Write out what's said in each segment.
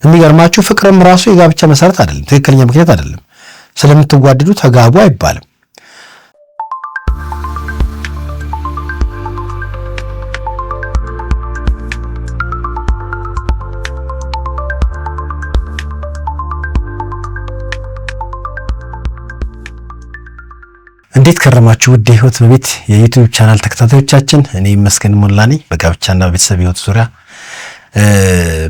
የሚገርማችሁ ፍቅርም ራሱ የጋብቻ መሰረት አይደለም፣ ትክክለኛ ምክንያት አይደለም። ስለምትዋደዱ ተጋቡ አይባልም። እንዴት ከረማችሁ ውድ የህይወት በቤት የዩቲዩብ ቻናል ተከታታዮቻችን፣ እኔ መስገን ሞላ ነኝ። በጋብቻና በቤተሰብ ህይወት ዙሪያ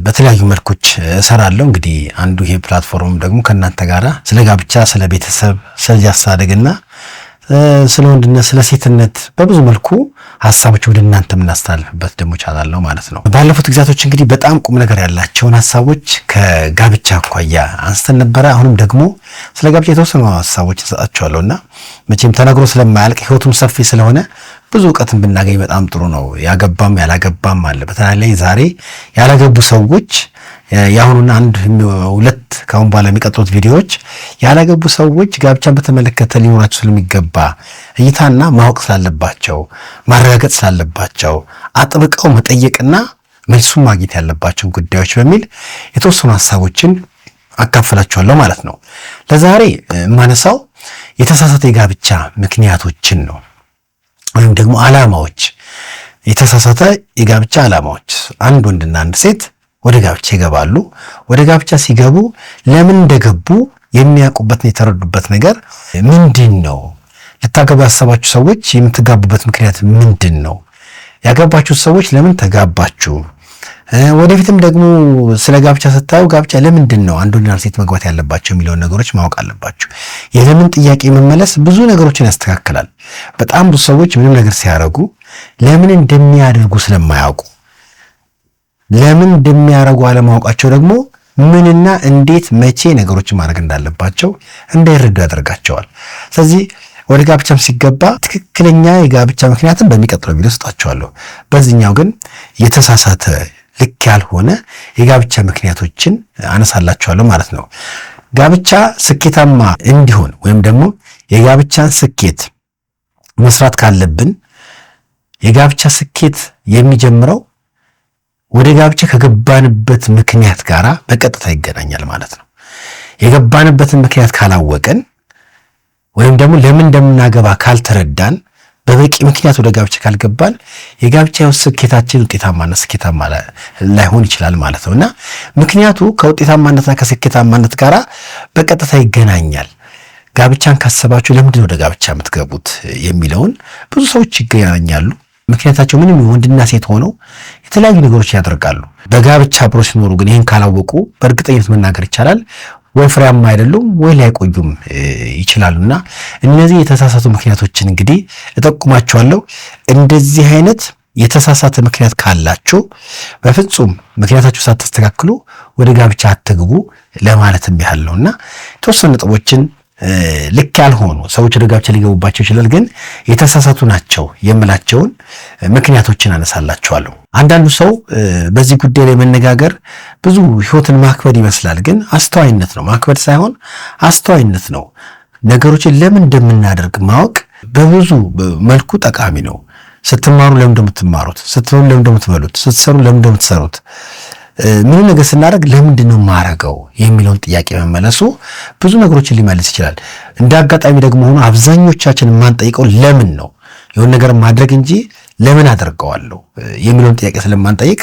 በተለያዩ መልኮች እሰራለሁ። እንግዲህ አንዱ ይሄ ፕላትፎርም ደግሞ ከእናንተ ጋራ ስለ ጋብቻ፣ ስለ ቤተሰብ፣ ስለ ልጅ አስተዳደግና ስለ ወንድነት፣ ስለ ሴትነት በብዙ መልኩ ሀሳቦች ወደ እናንተ የምናስተላልፍበት ደግሞ ቻናል ነው ማለት ነው። ባለፉት ጊዜያቶች እንግዲህ በጣም ቁም ነገር ያላቸውን ሀሳቦች ከጋብቻ አኳያ አንስተን ነበረ። አሁንም ደግሞ ስለ ጋብቻ የተወሰኑ ሀሳቦች እንሰጣቸዋለሁና መቼም ተነግሮ ስለማያልቅ ህይወቱም ሰፊ ስለሆነ ብዙ እውቀትን ብናገኝ በጣም ጥሩ ነው። ያገባም ያላገባም አለ። በተለይ ዛሬ ያላገቡ ሰዎች ያሁኑና አንድ ሁለት ካሁን በኋላ የሚቀጥሉት ቪዲዮዎች ያላገቡ ሰዎች ጋብቻን በተመለከተ ሊኖራቸው ስለሚገባ እይታና ማወቅ ስላለባቸው ማረጋገጥ ስላለባቸው አጥብቀው መጠየቅና መልሱን ማግኘት ያለባቸውን ጉዳዮች በሚል የተወሰኑ ሀሳቦችን አካፍላችኋለሁ ማለት ነው። ለዛሬ የማነሳው የተሳሳተ የጋብቻ ምክንያቶችን ነው፣ ወይም ደግሞ ዓላማዎች። የተሳሳተ የጋብቻ ዓላማዎች። አንድ ወንድና አንድ ሴት ወደ ጋብቻ ይገባሉ። ወደ ጋብቻ ሲገቡ ለምን እንደገቡ የሚያውቁበትና የተረዱበት ነገር ምንድን ነው? ልታገቡ ያሰባችሁ ሰዎች የምትጋቡበት ምክንያት ምንድን ነው? ያገባችሁት ሰዎች ለምን ተጋባችሁ? ወደፊትም ደግሞ ስለ ጋብቻ ስታዩ ጋብቻ ለምንድን ነው አንድ ወንድና ሴት መግባት ያለባቸው የሚለውን ነገሮች ማወቅ አለባችሁ። የለምን ጥያቄ መመለስ ብዙ ነገሮችን ያስተካክላል። በጣም ብዙ ሰዎች ምንም ነገር ሲያደርጉ ለምን እንደሚያደርጉ ስለማያውቁ፣ ለምን እንደሚያደርጉ አለማወቃቸው ደግሞ ምንና እንዴት መቼ ነገሮችን ማድረግ እንዳለባቸው እንዳይረዱ ያደርጋቸዋል። ስለዚህ ወደ ጋብቻም ሲገባ ትክክለኛ የጋብቻ ምክንያትን በሚቀጥለው ቪዲዮ ሰጣችኋለሁ። በዚህኛው ግን የተሳሳተ ልክ ያልሆነ የጋብቻ ምክንያቶችን አነሳላችኋለሁ ማለት ነው። ጋብቻ ስኬታማ እንዲሆን ወይም ደግሞ የጋብቻን ስኬት መስራት ካለብን የጋብቻ ስኬት የሚጀምረው ወደ ጋብቻ ከገባንበት ምክንያት ጋራ በቀጥታ ይገናኛል ማለት ነው። የገባንበትን ምክንያት ካላወቀን ወይም ደግሞ ለምን እንደምናገባ ካልተረዳን በበቂ ምክንያት ወደ ጋብቻ ካልገባን የጋብቻው ስኬታችን ስኬታማ ላይሆን ይችላል ማለት ነውና ምክንያቱ ከውጤታማነትና ከስኬታማነት ጋራ በቀጥታ ይገናኛል። ጋብቻን ካሰባችሁ ለምንድን ነው ወደ ጋብቻ የምትገቡት የሚለውን ብዙ ሰዎች ይገናኛሉ። ምክንያታቸው ምንም ወንድና ሴት ሆነው የተለያዩ ነገሮች ያደርጋሉ። በጋብቻ አብረው ሲኖሩ ግን ይህን ካላወቁ በእርግጠኝነት መናገር ይቻላል ወይ ፍሬያማ አይደሉም ወይ ላይቆዩም ይችላሉና እነዚህ የተሳሳቱ ምክንያቶችን እንግዲህ እጠቁማቸዋለሁ። እንደዚህ አይነት የተሳሳተ ምክንያት ካላችሁ በፍጹም ምክንያታችሁ ሳትስተካክሉ ወደ ጋብቻ አትግቡ ለማለትም ያህል ነውና የተወሰኑ ነጥቦችን ልክ ያልሆኑ ሰዎች ወደ ጋብቻ ሊገቡባቸው ይችላል፣ ግን የተሳሳቱ ናቸው የምላቸውን ምክንያቶችን አነሳላችኋለሁ። አንዳንዱ ሰው በዚህ ጉዳይ ላይ መነጋገር ብዙ ህይወትን ማክበድ ይመስላል፣ ግን አስተዋይነት ነው። ማክበድ ሳይሆን አስተዋይነት ነው። ነገሮችን ለምን እንደምናደርግ ማወቅ በብዙ መልኩ ጠቃሚ ነው። ስትማሩ ለምን እንደምትማሩት፣ ስትበሉ ለምን እንደምትበሉት፣ ስትሰሩ ለምን እንደምትሰሩት፣ ምን ነገር ስናደርግ ለምንድን ነው ማረገው የሚለውን ጥያቄ መመለሱ ብዙ ነገሮችን ሊመልስ ይችላል። እንደ አጋጣሚ ደግሞ ሆኖ አብዛኞቻችን የማንጠይቀው ለምን ነው የሆነ ነገር ማድረግ እንጂ ለምን አደርገዋለሁ የሚለውን ጥያቄ ስለማንጠይቅ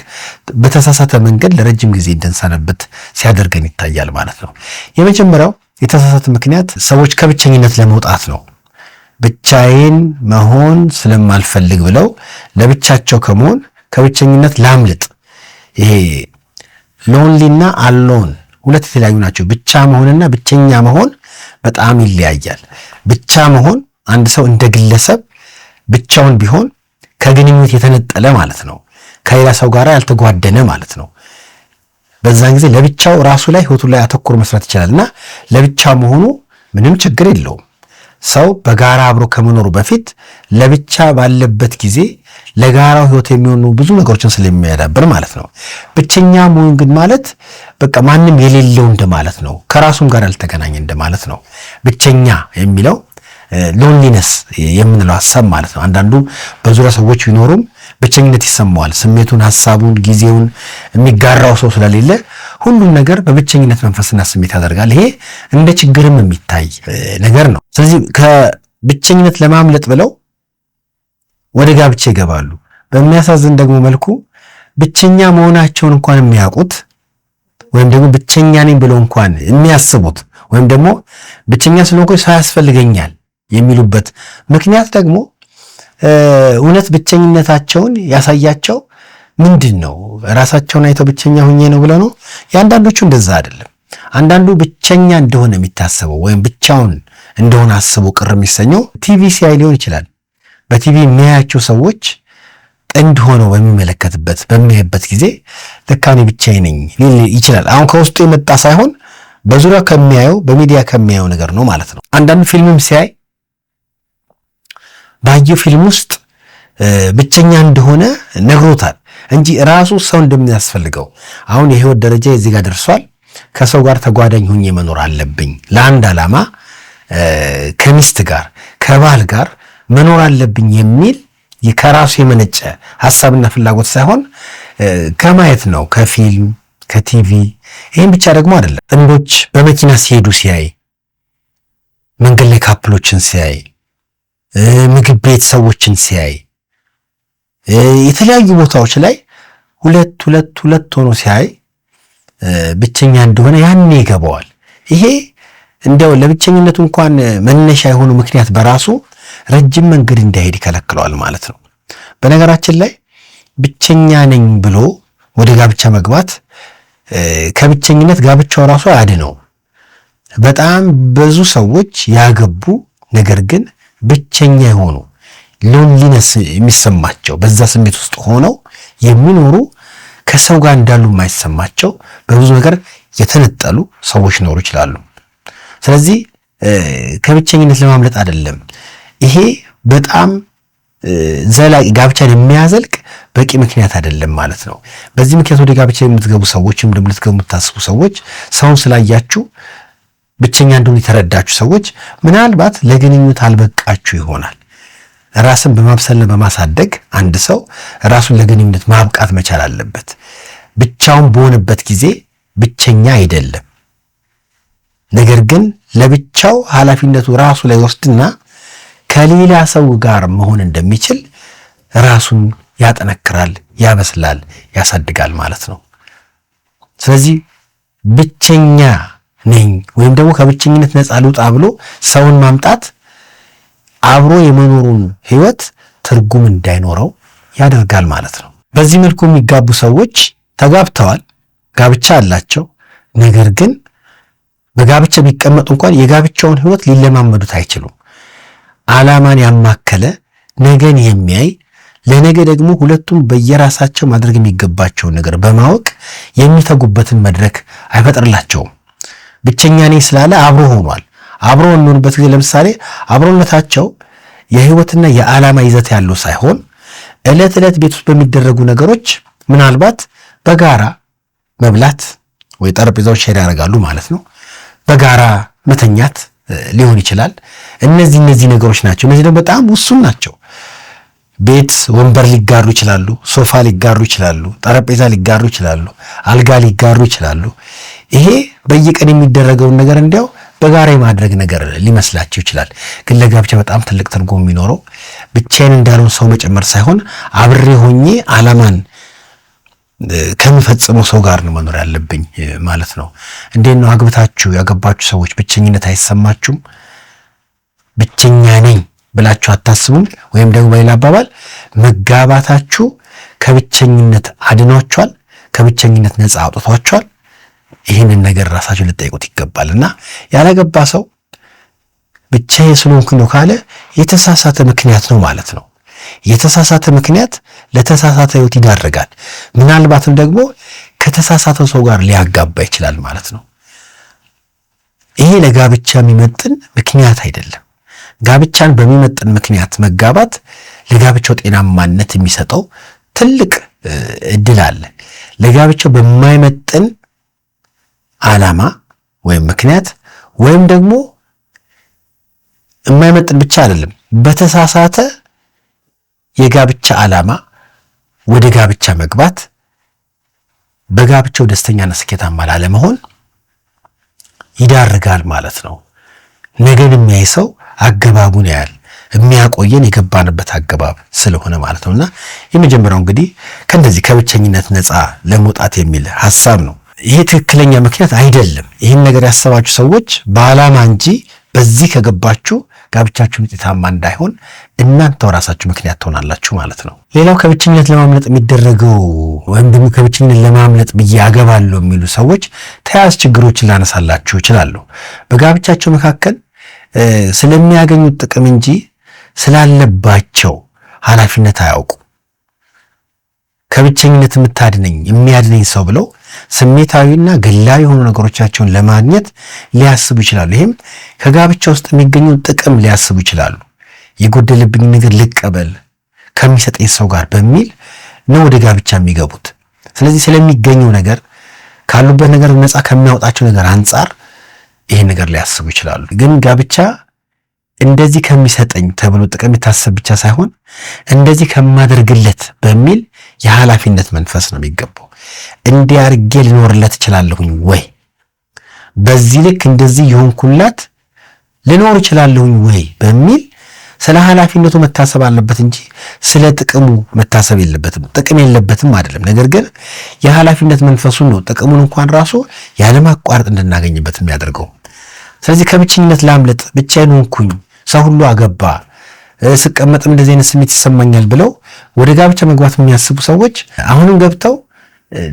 በተሳሳተ መንገድ ለረጅም ጊዜ እንድንሰነብት ሲያደርገን ይታያል ማለት ነው። የመጀመሪያው የተሳሳተ ምክንያት ሰዎች ከብቸኝነት ለመውጣት ነው። ብቻዬን መሆን ስለማልፈልግ ብለው ለብቻቸው ከመሆን ከብቸኝነት ላምልጥ። ይሄ ሎንሊና አሎን ሁለት የተለያዩ ናቸው። ብቻ መሆንና ብቸኛ መሆን በጣም ይለያያል። ብቻ መሆን አንድ ሰው እንደ ግለሰብ ብቻውን ቢሆን ከግንኙነት የተነጠለ ማለት ነው። ከሌላ ሰው ጋር ያልተጓደነ ማለት ነው። በዛን ጊዜ ለብቻው ራሱ ላይ ህይወቱ ላይ አተኩሮ መስራት ይችላልና ለብቻ መሆኑ ምንም ችግር የለውም። ሰው በጋራ አብሮ ከመኖሩ በፊት ለብቻ ባለበት ጊዜ ለጋራው ህይወት የሚሆኑ ብዙ ነገሮችን ስለሚያዳብር ማለት ነው። ብቸኛ መሆን ግን ማለት በቃ ማንም የሌለው እንደማለት ነው። ከራሱም ጋር ያልተገናኘ እንደማለት ነው። ብቸኛ የሚለው ሎንሊነስ የምንለው ሐሳብ ማለት ነው። አንዳንዱ በዙሪያ ሰዎች ቢኖሩም ብቸኝነት ይሰማዋል። ስሜቱን፣ ሀሳቡን፣ ጊዜውን የሚጋራው ሰው ስለሌለ ሁሉም ነገር በብቸኝነት መንፈስና ስሜት ያደርጋል። ይሄ እንደ ችግርም የሚታይ ነገር ነው። ስለዚህ ከብቸኝነት ለማምለጥ ብለው ወደ ጋብቻ ይገባሉ። በሚያሳዝን ደግሞ መልኩ ብቸኛ መሆናቸውን እንኳን የሚያውቁት ወይም ደግሞ ብቸኛ ነኝ ብለው እንኳን የሚያስቡት ወይም ደግሞ ብቸኛ ስለሆንኩ ሰው ያስፈልገኛል የሚሉበት ምክንያት ደግሞ እውነት ብቸኝነታቸውን ያሳያቸው ምንድን ነው? ራሳቸውን አይተው ብቸኛ ሆኜ ነው ብለው ነው? የአንዳንዶቹ እንደዛ አይደለም። አንዳንዱ ብቸኛ እንደሆነ የሚታሰበው ወይም ብቻውን እንደሆነ አስቦ ቅር የሚሰኘው ቲቪ ሲያይ ሊሆን ይችላል። በቲቪ የሚያያቸው ሰዎች ጥንድ ሆነው በሚመለከትበት በሚያይበት ጊዜ ለካ እኔ ብቻዬን ነኝ ሊል ይችላል። አሁን ከውስጡ የመጣ ሳይሆን በዙሪያው ከሚያየው በሚዲያ ከሚያየው ነገር ነው ማለት ነው። አንዳንዱ ፊልምም ሲያይ ባየው ፊልም ውስጥ ብቸኛ እንደሆነ ነግሮታል እንጂ ራሱ ሰው እንደሚያስፈልገው አሁን የህይወት ደረጃ እዚህ ጋር ደርሷል፣ ከሰው ጋር ተጓዳኝ ሆኜ መኖር አለብኝ፣ ለአንድ ዓላማ ከሚስት ጋር ከባል ጋር መኖር አለብኝ የሚል ከራሱ የመነጨ ሐሳብና ፍላጎት ሳይሆን ከማየት ነው፣ ከፊልም ከቲቪ። ይህም ብቻ ደግሞ አይደለም። ጥንዶች በመኪና ሲሄዱ ሲያይ፣ መንገድ ላይ ካፕሎችን ሲያይ፣ ምግብ ቤት ሰዎችን ሲያይ፣ የተለያዩ ቦታዎች ላይ ሁለት ሆኖ ሲያይ ብቸኛ እንደሆነ ያኔ ይገባዋል። ይሄ እንደው ለብቸኝነቱ እንኳን መነሻ የሆኑ ምክንያት በራሱ ረጅም መንገድ እንዳይሄድ ይከለክለዋል ማለት ነው። በነገራችን ላይ ብቸኛ ነኝ ብሎ ወደ ጋብቻ መግባት ከብቸኝነት ጋብቻው ራሱ አያድነው። በጣም ብዙ ሰዎች ያገቡ ነገር ግን ብቸኛ የሆኑ ሎንሊነስ የሚሰማቸው በዛ ስሜት ውስጥ ሆነው የሚኖሩ ከሰው ጋር እንዳሉ የማይሰማቸው በብዙ ነገር የተነጠሉ ሰዎች ሊኖሩ ይችላሉ። ስለዚህ ከብቸኝነት ለማምለጥ አይደለም፣ ይሄ በጣም ዘላቂ ጋብቻን የሚያዘልቅ በቂ ምክንያት አይደለም ማለት ነው። በዚህ ምክንያት ወደ ጋብቻ የምትገቡ ሰዎችም ደግሞ ልትገቡ የምታስቡ ሰዎች ሰውን ስላያችሁ ብቸኛ እንደሆነ የተረዳችሁ ሰዎች ምናልባት ለግንኙነት አልበቃችሁ ይሆናል። ራስን በማብሰልና በማሳደግ አንድ ሰው ራሱን ለግንኙነት ማብቃት መቻል አለበት። ብቻውን በሆነበት ጊዜ ብቸኛ አይደለም። ነገር ግን ለብቻው ኃላፊነቱ ራሱ ላይ ወስድና ከሌላ ሰው ጋር መሆን እንደሚችል ራሱን ያጠነክራል፣ ያበስላል፣ ያሳድጋል ማለት ነው። ስለዚህ ብቸኛ ነኝ ወይም ደግሞ ከብቸኝነት ነፃ ልውጣ ብሎ ሰውን ማምጣት አብሮ የመኖሩን ህይወት ትርጉም እንዳይኖረው ያደርጋል ማለት ነው። በዚህ መልኩ የሚጋቡ ሰዎች ተጋብተዋል፣ ጋብቻ አላቸው። ነገር ግን በጋብቻ ቢቀመጡ እንኳን የጋብቻውን ህይወት ሊለማመዱት አይችሉም። ዓላማን ያማከለ ነገን የሚያይ ለነገ ደግሞ ሁለቱም በየራሳቸው ማድረግ የሚገባቸውን ነገር በማወቅ የሚተጉበትን መድረክ አይፈጥርላቸውም። ብቸኛ ነኝ ስላለ አብሮ ሆኗል። አብሮ የሚሆንበት ጊዜ ለምሳሌ አብሮነታቸው የህይወትና የዓላማ ይዘት ያለው ሳይሆን ዕለት ዕለት ቤት ውስጥ በሚደረጉ ነገሮች ምናልባት በጋራ መብላት ወይ ጠረጴዛዎች ሼር ያደርጋሉ ማለት ነው። በጋራ መተኛት ሊሆን ይችላል። እነዚህ ነገሮች ናቸው። እነዚህ ደግሞ በጣም ውሱን ናቸው። ቤት ወንበር ሊጋሩ ይችላሉ፣ ሶፋ ሊጋሩ ይችላሉ፣ ጠረጴዛ ሊጋሩ ይችላሉ፣ አልጋ ሊጋሩ ይችላሉ። ይሄ በየቀን የሚደረገውን ነገር እንዲያው በጋራ የማድረግ ነገር ሊመስላቸው ይችላል። ግን ለጋብቻ በጣም ትልቅ ትርጉም የሚኖረው ብቻዬን እንዳልሆን ሰው መጨመር ሳይሆን አብሬ ሆኜ ዓላማን ከሚፈጽመው ሰው ጋር ነው መኖር ያለብኝ ማለት ነው። እንዴት ነው አግብታችሁ ያገባችሁ ሰዎች ብቸኝነት አይሰማችሁም? ብቸኛ ነኝ ብላችሁ አታስቡም? ወይም ደግሞ በሌላ አባባል መጋባታችሁ ከብቸኝነት አድኗችኋል? ከብቸኝነት ነፃ አውጥቷችኋል? ይህንን ነገር ራሳችሁ ልጠይቁት ይገባልና ያላገባ ሰው ብቻዬ ስለሆንኩ ነው ካለ የተሳሳተ ምክንያት ነው ማለት ነው። የተሳሳተ ምክንያት ለተሳሳተ ህይወት ይዳርጋል። ምናልባትም ደግሞ ከተሳሳተው ሰው ጋር ሊያጋባ ይችላል ማለት ነው። ይሄ ለጋብቻ የሚመጥን ምክንያት አይደለም። ጋብቻን በሚመጥን ምክንያት መጋባት ለጋብቻው ጤናማነት የሚሰጠው ትልቅ እድል አለ። ለጋብቻው በማይመጥን ዓላማ ወይም ምክንያት ወይም ደግሞ የማይመጥን ብቻ አይደለም፣ በተሳሳተ የጋብቻ ዓላማ ወደ ጋብቻ መግባት በጋብቻው ደስተኛና ስኬታማ ላለመሆን ይዳርጋል ማለት ነው። ነገን የሚያይ ሰው አገባቡን ያያል። የሚያቆየን የገባንበት አገባብ ስለሆነ ማለት ነውና የመጀመሪያው እንግዲህ ከእንደዚህ ከብቸኝነት ነፃ ለመውጣት የሚል ሐሳብ ነው። ይሄ ትክክለኛ ምክንያት አይደለም። ይህን ነገር ያሰባችሁ ሰዎች በዓላማ እንጂ በዚህ ከገባችሁ ጋብቻችሁ ውጤታማ እንዳይሆን እናንተው ራሳችሁ ምክንያት ትሆናላችሁ ማለት ነው። ሌላው ከብቸኝነት ለማምለጥ የሚደረገው ወይም ደግሞ ከብቸኝነት ለማምለጥ ብዬ አገባለሁ የሚሉ ሰዎች ተያያዥ ችግሮችን ላነሳላችሁ እችላለሁ። በጋብቻቸው መካከል ስለሚያገኙት ጥቅም እንጂ ስላለባቸው ኃላፊነት አያውቁ። ከብቸኝነት የሚያድነኝ ሰው ብለው ስሜታዊና ግላዊ የሆኑ ነገሮቻቸውን ለማግኘት ሊያስቡ ይችላሉ። ይህም ከጋብቻ ውስጥ የሚገኙን ጥቅም ሊያስቡ ይችላሉ። የጎደለብኝ ነገር ልቀበል ከሚሰጠኝ ሰው ጋር በሚል ነው ወደ ጋብቻ የሚገቡት። ስለዚህ ስለሚገኘው ነገር ካሉበት ነገር ነፃ ከሚያወጣቸው ነገር አንጻር ይሄን ነገር ሊያስቡ ይችላሉ። ግን ጋብቻ እንደዚህ ከሚሰጠኝ ተብሎ ጥቅም የታሰብ ብቻ ሳይሆን እንደዚህ ከማደርግለት በሚል የኃላፊነት መንፈስ ነው የሚገባው። እንዲያርጌ ልኖርለት እችላለሁኝ ወይ? በዚህ ልክ እንደዚህ የሆንኩላት ልኖር እችላለሁኝ ወይ በሚል ስለ ኃላፊነቱ መታሰብ አለበት እንጂ ስለ ጥቅሙ መታሰብ የለበትም። ጥቅም የለበትም አይደለም። ነገር ግን የኃላፊነት መንፈሱን ነው ጥቅሙን እንኳን ራሱ ያለማቋረጥ እንድናገኝበት የሚያደርገው። ስለዚህ ከብቸኝነት ላምለጥ ብቻዬን ሆንኩኝ፣ ሰው ሁሉ አገባ፣ ስቀመጥም እንደዚህ አይነት ስሜት ይሰማኛል ብለው ወደ ጋብቻ መግባት የሚያስቡ ሰዎች አሁንም ገብተው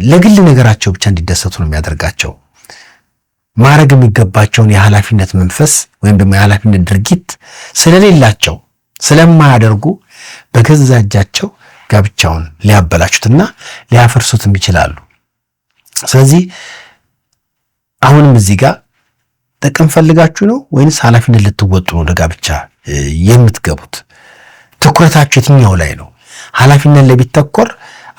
ለግል ነገራቸው ብቻ እንዲደሰቱ ነው የሚያደርጋቸው። ማድረግ የሚገባቸውን የኃላፊነት መንፈስ ወይም ደግሞ የኃላፊነት ድርጊት ስለሌላቸው ስለማያደርጉ በገዛ እጃቸው ጋብቻውን ሊያበላሹትና ሊያፈርሱትም ይችላሉ። ስለዚህ አሁንም እዚህ ጋር ጥቅም ፈልጋችሁ ነው ወይንስ ኃላፊነት ልትወጡ ነው ወደ ጋብቻ የምትገቡት? ትኩረታችሁ የትኛው ላይ ነው? ኃላፊነት ላይ ቢተኮር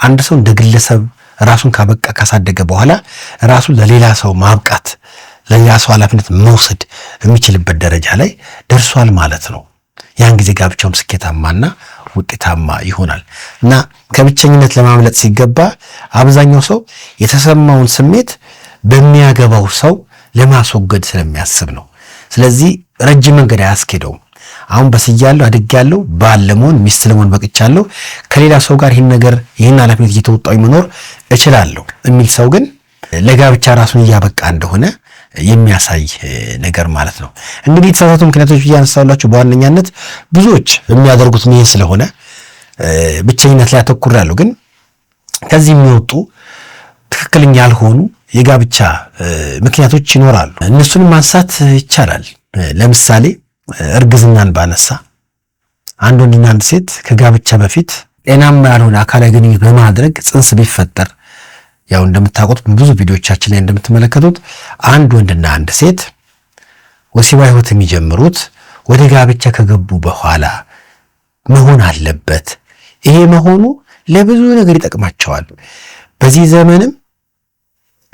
አንድ ሰው እንደ ግለሰብ ራሱን ካበቃ ካሳደገ በኋላ ራሱን ለሌላ ሰው ማብቃት ለሌላ ሰው ኃላፊነት መውሰድ የሚችልበት ደረጃ ላይ ደርሷል ማለት ነው። ያን ጊዜ ጋብቻውም ስኬታማና ውጤታማ ይሆናል እና ከብቸኝነት ለማምለጥ ሲገባ አብዛኛው ሰው የተሰማውን ስሜት በሚያገባው ሰው ለማስወገድ ስለሚያስብ ነው። ስለዚህ ረጅም መንገድ አያስኬደውም። አሁን በስያለሁ አድጌያለሁ፣ ባል ለመሆን ሚስት ለመሆን በቅቻለሁ፣ ከሌላ ሰው ጋር ይህን ኃላፊነት እየተወጣሁ መኖር እችላለሁ የሚል ሰው ግን ለጋብቻ ራሱን እያበቃ እንደሆነ የሚያሳይ ነገር ማለት ነው። እንግዲህ የተሳሳቱ ምክንያቶች እያነሳሁላችሁ በዋነኛነት ብዙዎች የሚያደርጉት ይሄ ስለሆነ ብቸኝነት ላይ አተኩራለሁ። ግን ከዚህ የሚወጡ ትክክለኛ ያልሆኑ የጋብቻ ምክንያቶች ይኖራሉ። እነሱንም ማንሳት ይቻላል። ለምሳሌ እርግዝናን ባነሳ አንድ ወንድና አንድ ሴት ከጋብቻ በፊት ጤናማ ያልሆነ አካላዊ ግንኙነት በማድረግ ጽንስ ቢፈጠር ያው እንደምታውቁት ብዙ ቪዲዮቻችን ላይ እንደምትመለከቱት አንድ ወንድና አንድ ሴት ወሲባዊ ሕይወት የሚጀምሩት ወደ ጋብቻ ከገቡ በኋላ መሆን አለበት። ይሄ መሆኑ ለብዙ ነገር ይጠቅማቸዋል። በዚህ ዘመንም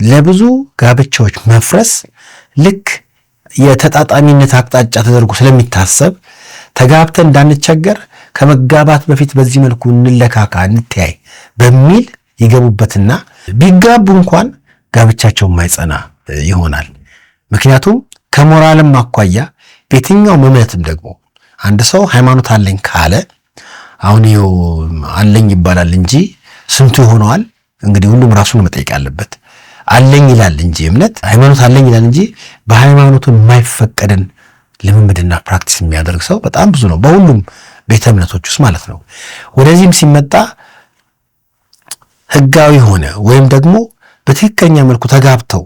ለብዙ ጋብቻዎች መፍረስ ልክ የተጣጣሚነት አቅጣጫ ተደርጎ ስለሚታሰብ ተጋብተን እንዳንቸገር ከመጋባት በፊት በዚህ መልኩ እንለካካ እንተያይ በሚል ይገቡበትና ቢጋቡ እንኳን ጋብቻቸው የማይጸና ይሆናል። ምክንያቱም ከሞራልም አኳያ በየትኛውም እምነትም ደግሞ አንድ ሰው ሃይማኖት አለኝ ካለ አሁን ይኸው አለኝ ይባላል እንጂ ስንቱ ይሆነዋል? እንግዲህ ሁሉም ራሱን መጠየቅ አለበት። አለኝ ይላል እንጂ እምነት ሃይማኖት አለኝ ይላል እንጂ በሃይማኖቱ የማይፈቀድን ልምምድና ፕራክቲስ የሚያደርግ ሰው በጣም ብዙ ነው፣ በሁሉም ቤተ እምነቶች ውስጥ ማለት ነው። ወደዚህም ሲመጣ ህጋዊ ሆነ ወይም ደግሞ በትክክለኛ መልኩ ተጋብተው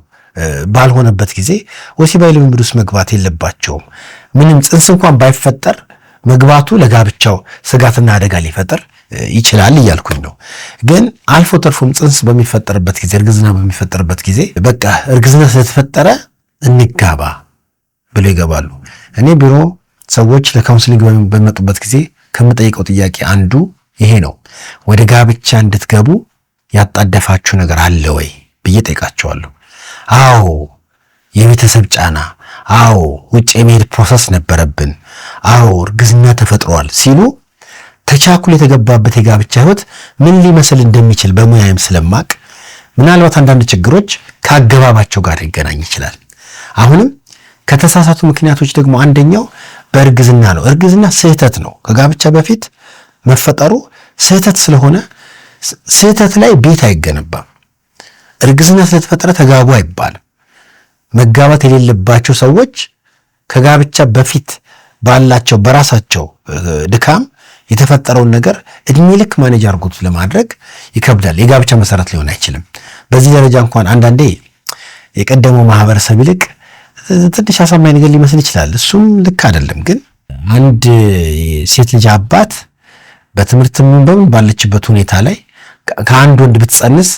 ባልሆነበት ጊዜ ወሲባዊ ልምምድ ውስጥ መግባት የለባቸውም። ምንም ጽንስ እንኳን ባይፈጠር መግባቱ ለጋብቻው ስጋትና አደጋ ሊፈጠር ይችላል እያልኩኝ ነው። ግን አልፎ ተርፎም ጽንስ በሚፈጠርበት ጊዜ እርግዝና በሚፈጠርበት ጊዜ በቃ እርግዝና ስለተፈጠረ እንጋባ ብለው ይገባሉ። እኔ ቢሮ ሰዎች ለካውንስሊንግ በሚመጡበት ጊዜ ከምጠይቀው ጥያቄ አንዱ ይሄ ነው። ወደ ጋብቻ እንድትገቡ ያጣደፋችሁ ነገር አለ ወይ ብዬ ጠይቃቸዋለሁ። አዎ የቤተሰብ ጫና፣ አዎ ውጭ የመሄድ ፕሮሰስ ነበረብን፣ አዎ እርግዝና ተፈጥሯል ሲሉ ተቻኩል የተገባበት የጋብቻ ህይወት ምን ሊመስል እንደሚችል በሙያም ስለማቅ ምናልባት አንዳንድ ችግሮች ከአገባባቸው ጋር ሊገናኝ ይችላል። አሁንም ከተሳሳቱ ምክንያቶች ደግሞ አንደኛው በእርግዝና ነው። እርግዝና ስህተት ነው። ከጋብቻ በፊት መፈጠሩ ስህተት ስለሆነ ስህተት ላይ ቤት አይገነባም። እርግዝና ስለተፈጠረ ተጋቡ አይባልም። መጋባት የሌለባቸው ሰዎች ከጋብቻ በፊት ባላቸው በራሳቸው ድካም የተፈጠረውን ነገር እድሜ ልክ ማኔጅ አድርጎት ለማድረግ ይከብዳል። የጋብቻ መሰረት ሊሆን አይችልም። በዚህ ደረጃ እንኳን አንዳንዴ የቀደመው ማህበረሰብ ይልቅ ትንሽ አሳማኝ ነገር ሊመስል ይችላል። እሱም ልክ አይደለም። ግን አንድ ሴት ልጅ አባት በትምህርት በምን ባለችበት ሁኔታ ላይ ከአንድ ወንድ ብትጸንስ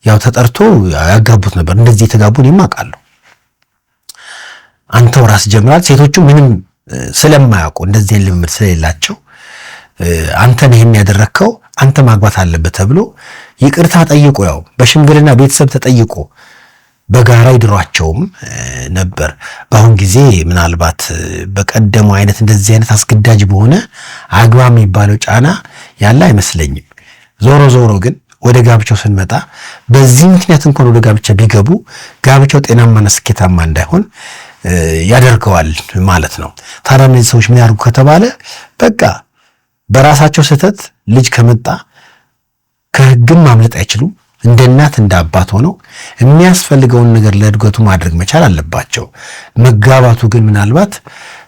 ያው ተጠርቶ ያጋቡት ነበር። እንደዚህ የተጋቡ እኔም አውቃለሁ። አንተው ራስ ጀምራል። ሴቶቹ ምንም ስለማያውቁ እንደዚህ ልምምድ ስለሌላቸው አንተ ነህ የሚያደረከው አንተ ማግባት አለበት ተብሎ ይቅርታ ጠይቆ ያው በሽምግልና ቤተሰብ ተጠይቆ በጋራ ይድሯቸውም ነበር። በአሁን ጊዜ ምናልባት በቀደሙ አይነት እንደዚህ አይነት አስገዳጅ በሆነ አግባ የሚባለው ጫና ያለ አይመስለኝም። ዞሮ ግን ወደ ጋብቻው ስንመጣ በዚህ ምክንያት እንኳን ወደ ጋብቻ ቢገቡ ጋብቻው ጤናማና ስኬታማ እንዳይሆን ያደርገዋል ማለት ነው። ታዲያ እነዚህ ሰዎች ምን ያደርጉ ከተባለ በቃ በራሳቸው ስህተት ልጅ ከመጣ ከሕግም ማምለጥ አይችሉም። እንደ እናት እንደ አባት ሆነው የሚያስፈልገውን ነገር ለእድገቱ ማድረግ መቻል አለባቸው። መጋባቱ ግን ምናልባት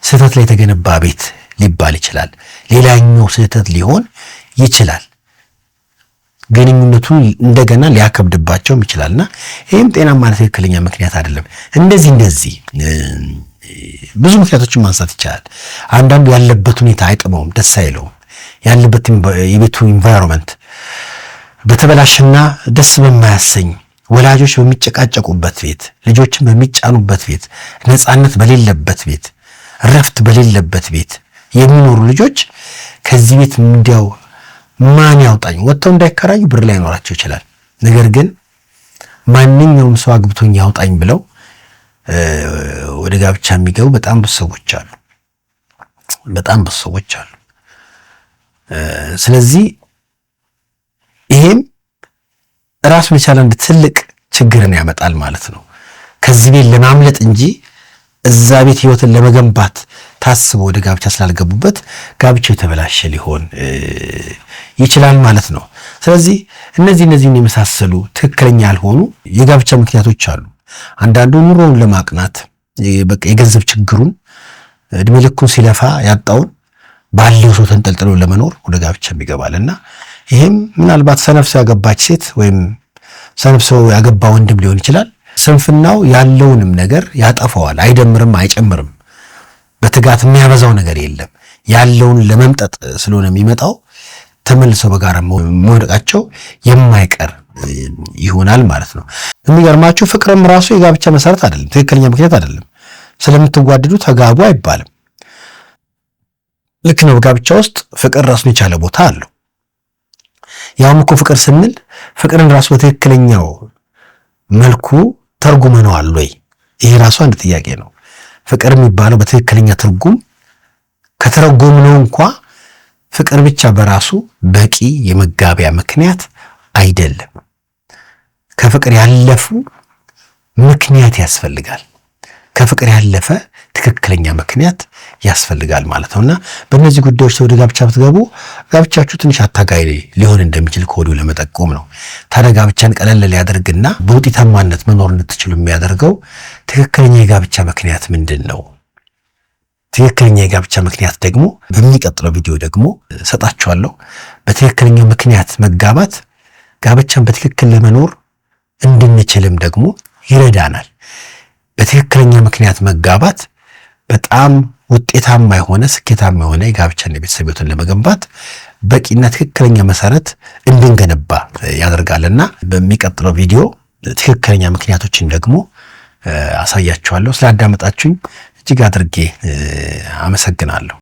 ስህተት ላይ የተገነባ ቤት ሊባል ይችላል። ሌላኛው ስህተት ሊሆን ይችላል። ግንኙነቱን እንደገና ሊያከብድባቸውም ይችላልና ይህም ጤናማ ትክክለኛ ምክንያት አይደለም። እንደዚህ ብዙ ምክንያቶችን ማንሳት ይቻላል። አንዳንዱ ያለበት ሁኔታ አይጥመውም፣ ደስ አይለውም። ያለበት የቤቱ ኢንቫይሮንመንት በተበላሽና ደስ በማያሰኝ ወላጆች በሚጨቃጨቁበት ቤት፣ ልጆችን በሚጫኑበት ቤት፣ ነፃነት በሌለበት ቤት፣ ረፍት በሌለበት ቤት የሚኖሩ ልጆች ከዚህ ቤት እንዲያው ማን ያውጣኝ ወጥተው እንዳይከራዩ ብር ላይ ኖራቸው ይችላል። ነገር ግን ማንኛውም ሰው አግብቶኝ ያውጣኝ ብለው ወደ ጋብቻ የሚገቡ በጣም ብዙ ሰዎች አሉ። ስለዚህ ይሄም ራሱን የቻለ አንድ ትልቅ ችግርን ያመጣል ማለት ነው። ከዚህ ቤት ለማምለጥ እንጂ እዛ ቤት ህይወትን ለመገንባት ታስቦ ወደ ጋብቻ ስላልገቡበት ጋብቻው የተበላሸ ሊሆን ይችላል ማለት ነው። ስለዚህ እነዚህን የመሳሰሉ ትክክለኛ ያልሆኑ የጋብቻ ምክንያቶች አሉ። አንዳንዱ ኑሮውን ለማቅናት በቃ የገንዘብ ችግሩን እድሜ ልኩን ሲለፋ ያጣውን ባለው ሰው ተንጠልጥሎ ለመኖር ወደ ጋብቻ ይገባልና ይሄም ምናልባት ሰነፍ ሰው ያገባች ሴት ወይም ሰነፍ ሰው ያገባ ወንድም ሊሆን ይችላል። ስንፍናው ያለውንም ነገር ያጠፋዋል። አይደምርም፣ አይጨምርም። በትጋት የሚያበዛው ነገር የለም። ያለውን ለመምጠጥ ስለሆነ የሚመጣው ተመልሰው በጋራ መውደቃቸው የማይቀር ይሆናል ማለት ነው። የሚገርማችሁ ፍቅርም ራሱ የጋብቻ መሰረት አይደለም፣ ትክክለኛ ምክንያት አይደለም። ስለምትዋደዱ ተጋቡ አይባልም። ልክ ነው። በጋብቻ ውስጥ ፍቅር ራሱን የቻለ ቦታ አለው። ያውም እኮ ፍቅር ስንል ፍቅርን ራሱ በትክክለኛው መልኩ ተርጉመነዋል ወይ? ይሄ ራሱ አንድ ጥያቄ ነው። ፍቅር የሚባለው በትክክለኛ ትርጉም ከተረጎምነው እንኳ ፍቅር ብቻ በራሱ በቂ የመጋቢያ ምክንያት አይደለም። ከፍቅር ያለፉ ምክንያት ያስፈልጋል። ከፍቅር ያለፈ ትክክለኛ ምክንያት ያስፈልጋል ማለት ነውና በእነዚህ ጉዳዮች ወደ ጋብቻ ብትገቡ ጋብቻችሁ ትንሽ አታጋይ ሊሆን እንደሚችል ከወዲሁ ለመጠቆም ነው። ታዲያ ጋብቻን ቀለል ሊያደርግና በውጤታማነት መኖር እንድትችሉ የሚያደርገው ትክክለኛ የጋብቻ ምክንያት ምንድን ነው? ትክክለኛ የጋብቻ ምክንያት ደግሞ በሚቀጥለው ቪዲዮ ደግሞ ሰጣችኋለሁ። በትክክለኛው ምክንያት መጋባት ጋብቻን በትክክል ለመኖር እንድንችልም ደግሞ ይረዳናል። በትክክለኛ ምክንያት መጋባት በጣም ውጤታማ የሆነ ስኬታማ የሆነ የጋብቻና የቤተሰብ ሕይወትን ለመገንባት በቂና ትክክለኛ መሰረት እንድንገነባ ያደርጋልና በሚቀጥለው ቪዲዮ ትክክለኛ ምክንያቶችን ደግሞ አሳያችኋለሁ። ስላዳመጣችሁኝ እጅግ አድርጌ አመሰግናለሁ።